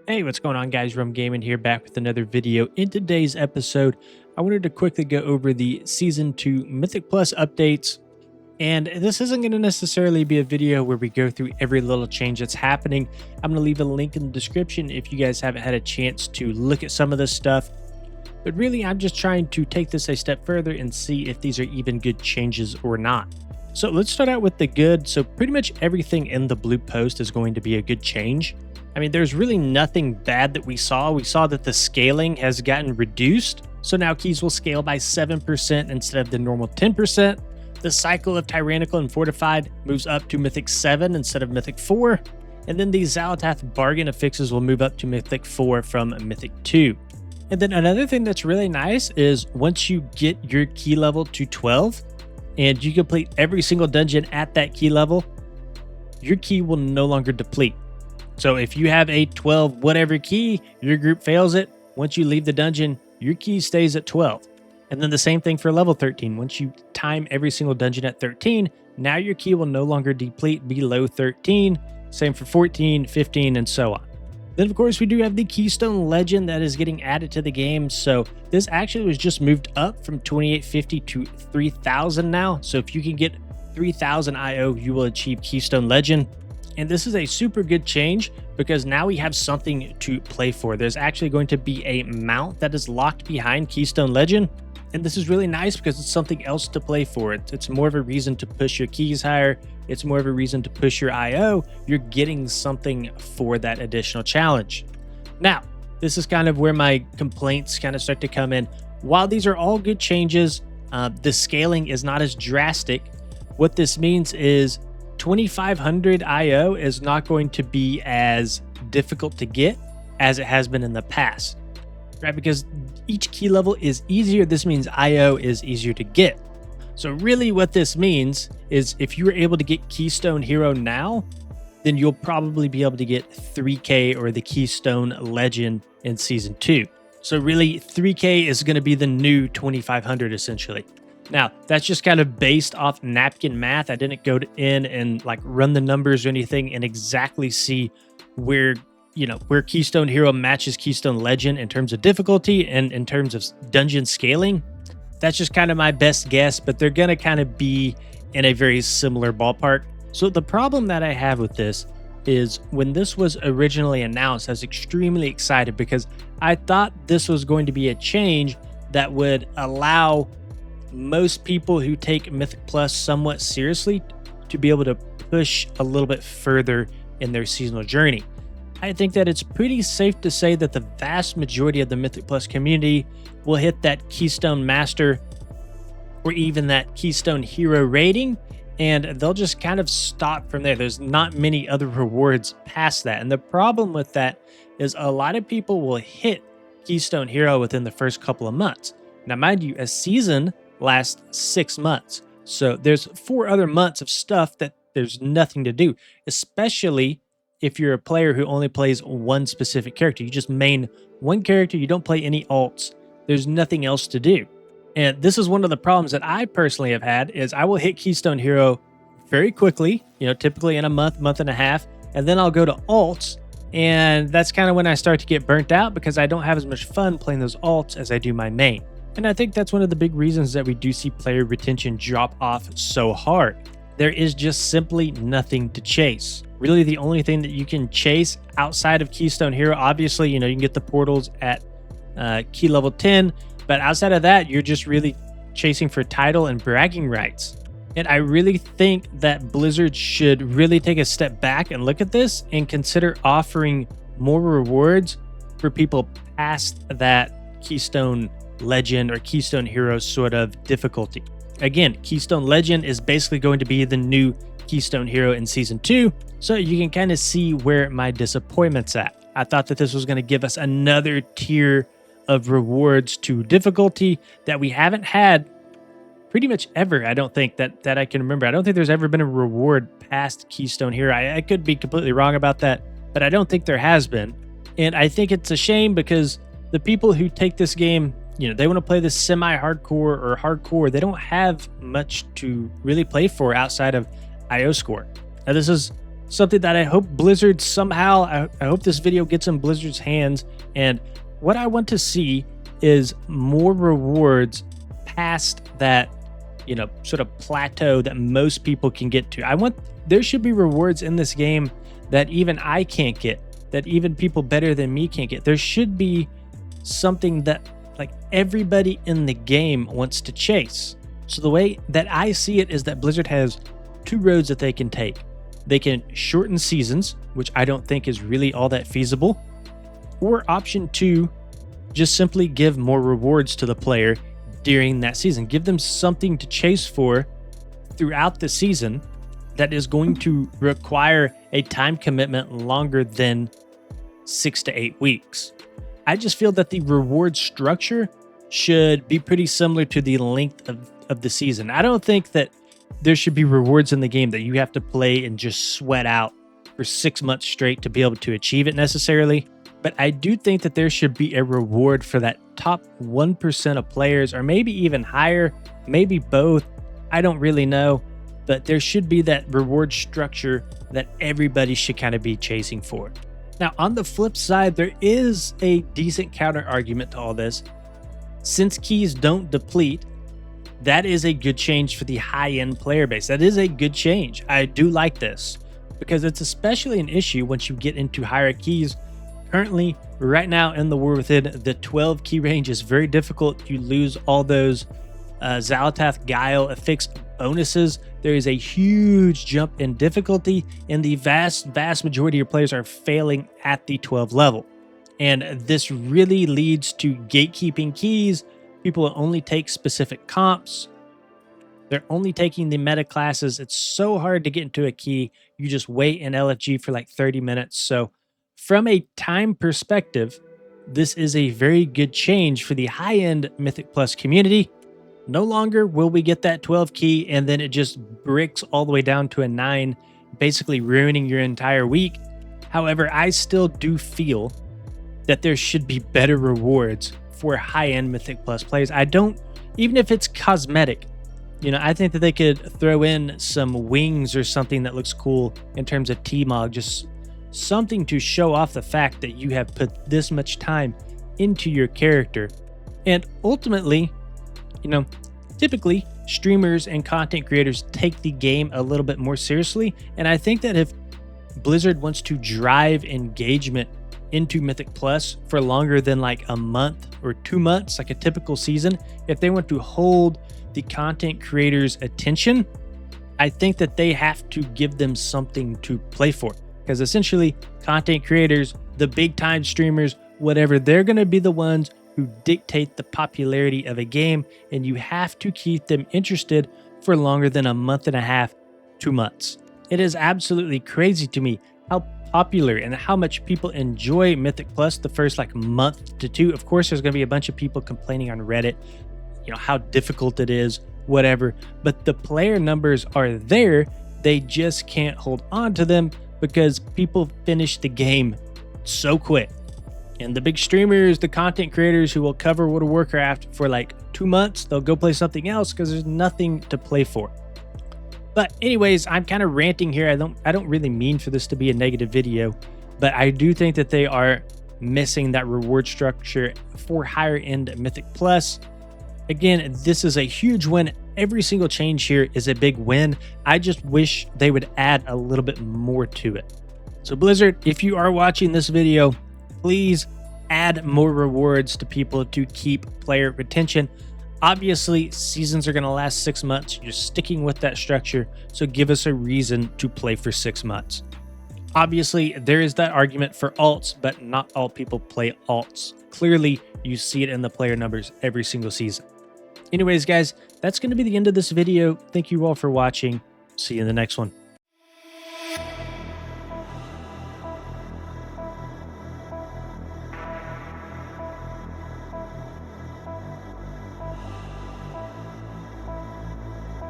Hey, what's going on, guys? Rum Gaming here, back with another video. In today's episode, I wanted to quickly go over the Season 2 Mythic Plus updates. And this isn't going to necessarily be a video where we go through every little change that's happening. I'm going to leave a link in the description if you guys haven't had a chance to look at some of this stuff. But really, I'm just trying to take this a step further and see if these are even good changes or not. So let's start out with the good. So pretty much everything in the blue post is going to be a good change. I mean, there's really nothing bad that we saw. We saw that the scaling has gotten reduced. So now keys will scale by 7% instead of the normal 10%. The cycle of Tyrannical and Fortified moves up to Mythic 7 instead of Mythic 4. And then the Xalatath bargain affixes will move up to Mythic 4 from Mythic 2. And then another thing that's really nice is once you get your key level to 12 and you complete every single dungeon at that key level, your key will no longer deplete. So if you have a 12 whatever key, your group fails it. Once you leave the dungeon, your key stays at 12. And then the same thing for level 13. Once you time every single dungeon at 13, now your key will no longer deplete below 13. Same for 14, 15, and so on. Then, of course, we do have the Keystone Legend that is getting added to the game. So this actually was just moved up from 2850 to 3000 now. So if you can get 3000 IO, you will achieve Keystone Legend. And this is a super good change because now we have something to play for. There's actually going to be a mount that is locked behind Keystone Legend. And this is really nice because it's something else to play for. It's more of a reason to push your keys higher. It's more of a reason to push your IO. You're getting something for that additional challenge. Now, this is kind of where my complaints kind of start to come in. While these are all good changes, the scaling is not as drastic. What this means is 2500 IO is not going to be as difficult to get as it has been in the past, right? Because each key level is easier. This means IO is easier to get. So really what this means is if you were able to get Keystone Hero now, then you'll probably be able to get 3K or the Keystone Legend in Season 2. So really 3K is going to be the new 2500 essentially. Now, that's just kind of based off napkin math. I didn't go in and like run the numbers or anything and exactly see where Keystone Hero matches Keystone Legend in terms of difficulty and in terms of dungeon scaling. That's just kind of my best guess, but they're going to kind of be in a very similar ballpark. So the problem that I have with this is when this was originally announced, I was extremely excited because I thought this was going to be a change that would allow most people who take Mythic Plus somewhat seriously to be able to push a little bit further in their seasonal journey. I think that it's pretty safe to say that the vast majority of the Mythic Plus community will hit that Keystone Master or even that Keystone Hero rating, and they'll just kind of stop from there. There's not many other rewards past that. And the problem with that is a lot of people will hit Keystone Hero within the first couple of months. Now, mind you, a season lasts 6 months. So there's 4 other months of stuff that there's nothing to do, especially if you're a player who only plays one specific character. You just main one character, you don't play any alts. There's nothing else to do. And this is one of the problems that I personally have had is I will hit Keystone Hero very quickly, typically in a month and a half, and then I'll go to alts. And that's kind of when I start to get burnt out because I don't have as much fun playing those alts as I do my main. And I think that's one of the big reasons that we do see player retention drop off so hard. There is just simply nothing to chase. Really, the only thing that you can chase outside of Keystone Hero, obviously, you can get the portals at key level 10, but outside of that, you're just really chasing for title and bragging rights. And I really think that Blizzard should really take a step back and look at this and consider offering more rewards for people past that Keystone Legend or Keystone Hero sort of difficulty. Again, Keystone Legend is basically going to be the new Keystone Hero in Season 2, so you can kind of see where my disappointment's at. I thought that this was going to give us another tier of rewards to difficulty that we haven't had pretty much ever. I don't think that I can remember. I don't think there's ever been a reward past Keystone Hero. I could be completely wrong about that, but I don't think there has been. And I think it's a shame because the people who take this game, they want to play this semi-hardcore or hardcore. They don't have much to really play for outside of IO score. Now, this is something that I hope Blizzard somehow, I hope this video gets in Blizzard's hands. And what I want to see is more rewards past that, sort of plateau that most people can get to. There should be rewards in this game that even I can't get, that even people better than me can't get. There should be something that like everybody in the game wants to chase. So the way that I see it is that Blizzard has two roads that they can take. They can shorten seasons, which I don't think is really all that feasible. Or option two, just simply give more rewards to the player during that season. Give them something to chase for throughout the season that is going to require a time commitment longer than 6 to 8 weeks. I just feel that the reward structure should be pretty similar to the length of the season. I don't think that there should be rewards in the game that you have to play and just sweat out for 6 months straight to be able to achieve it necessarily. But I do think that there should be a reward for that top 1% of players, or maybe even higher, maybe both. I don't really know. But there should be that reward structure that everybody should kind of be chasing for. Now, on the flip side, there is a decent counter argument to all this. Since keys don't deplete, that is a good change for the high-end player base. That is a good change. I do like this because it's especially an issue once you get into higher keys. Currently, right now in the War Within, the 12 key range is very difficult. You lose all those Xalatath Guile affix bonuses. There is a huge jump in difficulty, and the vast majority of players are failing at the 12 level. And this really leads to gatekeeping keys. People only take specific comps. They're only taking the meta classes. It's so hard to get into a key. You just wait in LFG for like 30 minutes. So from a time perspective, this is a very good change for the high-end Mythic Plus community. No longer will we get that 12 key and then it just bricks all the way down to a 9, basically ruining your entire week. However, I still do feel that there should be better rewards for high-end Mythic Plus players. Even if it's cosmetic, I think that they could throw in some wings or something that looks cool in terms of T-Mog, just something to show off the fact that you have put this much time into your character. And ultimately, typically streamers and content creators take the game a little bit more seriously. And I think that if Blizzard wants to drive engagement into Mythic Plus for longer than like a month or 2 months, like a typical season, if they want to hold the content creators' attention, I think that they have to give them something to play for. Because essentially, content creators, the big time streamers, whatever, they're going to be the ones who dictate the popularity of a game, and you have to keep them interested for longer than a month and a half, 2 months. It is absolutely crazy to me how popular and how much people enjoy Mythic Plus the first like month to 2. Of course, there's going to be a bunch of people complaining on Reddit, how difficult it is, whatever, but the player numbers are there. They just can't hold on to them because people finish the game so quick. And the big streamers, the content creators who will cover World of Warcraft for like 2 months, they'll go play something else because there's nothing to play for. But anyways, I'm kind of ranting here. I don't really mean for this to be a negative video, but I do think that they are missing that reward structure for higher end Mythic Plus. Again, this is a huge win. Every single change here is a big win. I just wish they would add a little bit more to it. So Blizzard, if you are watching this video, please add more rewards to people to keep player retention. Obviously, seasons are going to last 6 months. You're sticking with that structure, so give us a reason to play for 6 months. Obviously, there is that argument for alts, but not all people play alts. Clearly, you see it in the player numbers every single season. Anyways, guys, that's going to be the end of this video. Thank you all for watching. See you in the next one.